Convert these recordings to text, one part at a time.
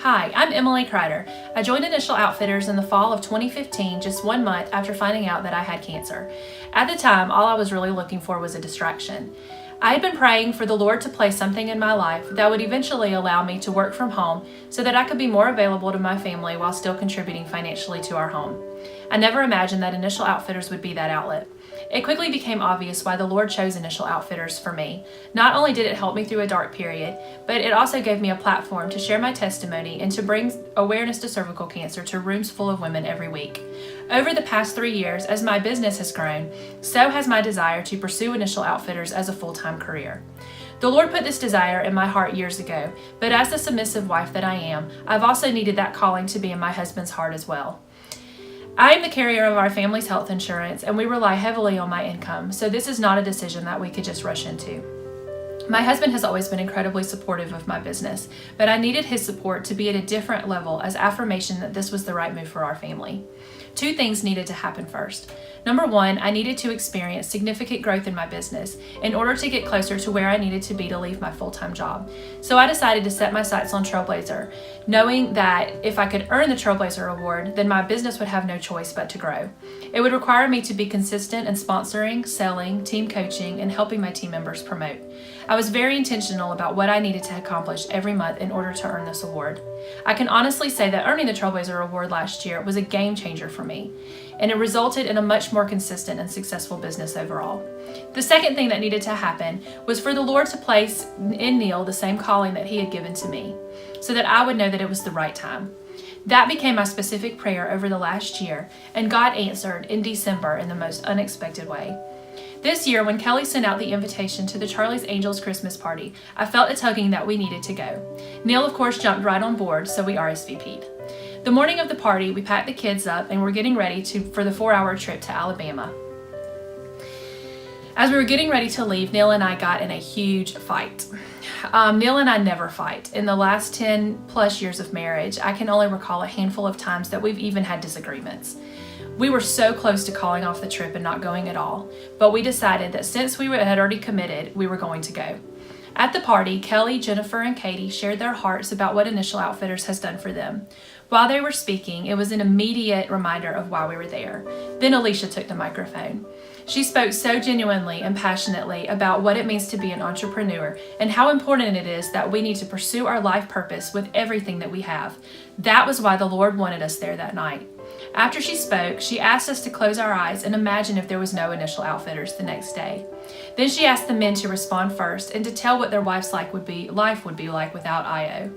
Hi, I'm Emily Crider. I joined Initial Outfitters in the fall of 2015, just 1 month after finding out that I had cancer. At the time, all I was really looking for was a distraction. I had been praying for the Lord to place something in my life that would eventually allow me to work from home so that I could be more available to my family while still contributing financially to our home. I never imagined that Initial Outfitters would be that outlet. It quickly became obvious why the Lord chose Initial Outfitters for me. Not only did it help me through a dark period, but it also gave me a platform to share my testimony and to bring awareness to cervical cancer to rooms full of women every week. Over the past 3 years, as my business has grown, so has my desire to pursue Initial Outfitters as a full-time career. The Lord put this desire in my heart years ago, but as the submissive wife that I am, I've also needed that calling to be in my husband's heart as well. I am the carrier of our family's health insurance, and we rely heavily on my income, so this is not a decision that we could just rush into. My husband has always been incredibly supportive of my business, but I needed his support to be at a different level as affirmation that this was the right move for our family. 2 things needed to happen first. Number 1, I needed to experience significant growth in my business in order to get closer to where I needed to be to leave my full-time job. So I decided to set my sights on Trailblazer, knowing that if I could earn the Trailblazer award, then my business would have no choice but to grow. It would require me to be consistent in sponsoring, selling, team coaching, and helping my team members promote. I was very intentional about what I needed to accomplish every month in order to earn this award. I can honestly say that earning the Trailblazer Award last year was a game changer for me, and it resulted in a much more consistent and successful business overall. The second thing that needed to happen was for the Lord to place in Neil the same calling that He had given to me, so that I would know that it was the right time. That became my specific prayer over the last year, and God answered in December in the most unexpected way. This year, when Kelly sent out the invitation to the Charlie's Angels Christmas party, I felt a tugging that we needed to go. Neil, of course, jumped right on board, so we RSVP'd. The morning of the party, we packed the kids up and were getting ready for the 4-hour trip to Alabama. As we were getting ready to leave, Neil and I got in a huge fight. Neil and I never fight. In the last 10 plus years of marriage, I can only recall a handful of times that we've even had disagreements. We were so close to calling off the trip and not going at all, but we decided that since we had already committed, we were going to go. At the party, Kelly, Jennifer, and Katie shared their hearts about what Initial Outfitters has done for them. While they were speaking, it was an immediate reminder of why we were there. Then Alicia took the microphone. She spoke so genuinely and passionately about what it means to be an entrepreneur and how important it is that we need to pursue our life purpose with everything that we have. That was why the Lord wanted us there that night. After she spoke, she asked us to close our eyes and imagine if there was no Initial Outfitters the next day. Then she asked the men to respond first and to tell what their life would be like without IO.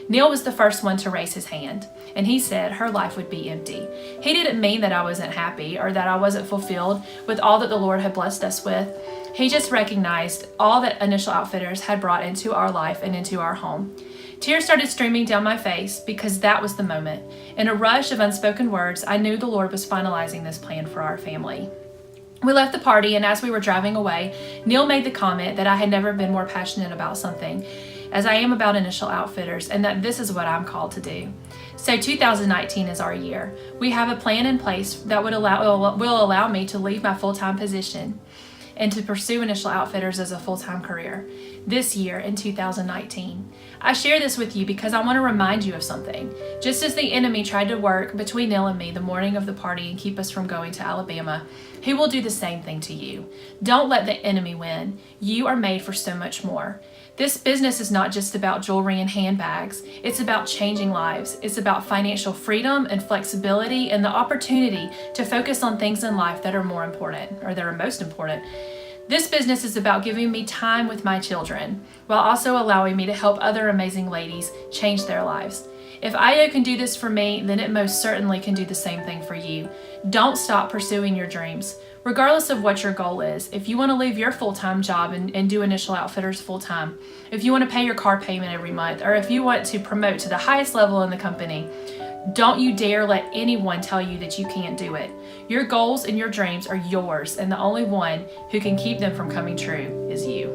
Neil was the first one to raise his hand, and he said her life would be empty. He didn't mean that I wasn't happy or that I wasn't fulfilled with all that the Lord had blessed us with. He just recognized all that Initial Outfitters had brought into our life and into our home. Tears started streaming down my face because that was the moment. In a rush of unspoken words, I knew the Lord was finalizing this plan for our family. We left the party, and as we were driving away, Neil made the comment that I had never been more passionate about something as I am about Initial Outfitters, and that this is what I'm called to do. So 2019 is our year. We have a plan in place that will allow me to leave my full-time position and to pursue Initial Outfitters as a full-time career this year in 2019. I share this with you because I want to remind you of something. Just as the enemy tried to work between Neil and me the morning of the party and keep us from going to Alabama, he will do the same thing to you. Don't let the enemy win. You are made for so much more. This business is not just about jewelry and handbags. It's about changing lives. It's about financial freedom and flexibility and the opportunity to focus on things in life that are more important, or that are most important. This business is about giving me time with my children while also allowing me to help other amazing ladies change their lives. If IO can do this for me, then it most certainly can do the same thing for you. Don't stop pursuing your dreams. Regardless of what your goal is, if you want to leave your full-time job and do Initial Outfitters full-time, if you want to pay your car payment every month, or if you want to promote to the highest level in the company, don't you dare let anyone tell you that you can't do it. Your goals and your dreams are yours, and the only one who can keep them from coming true is you.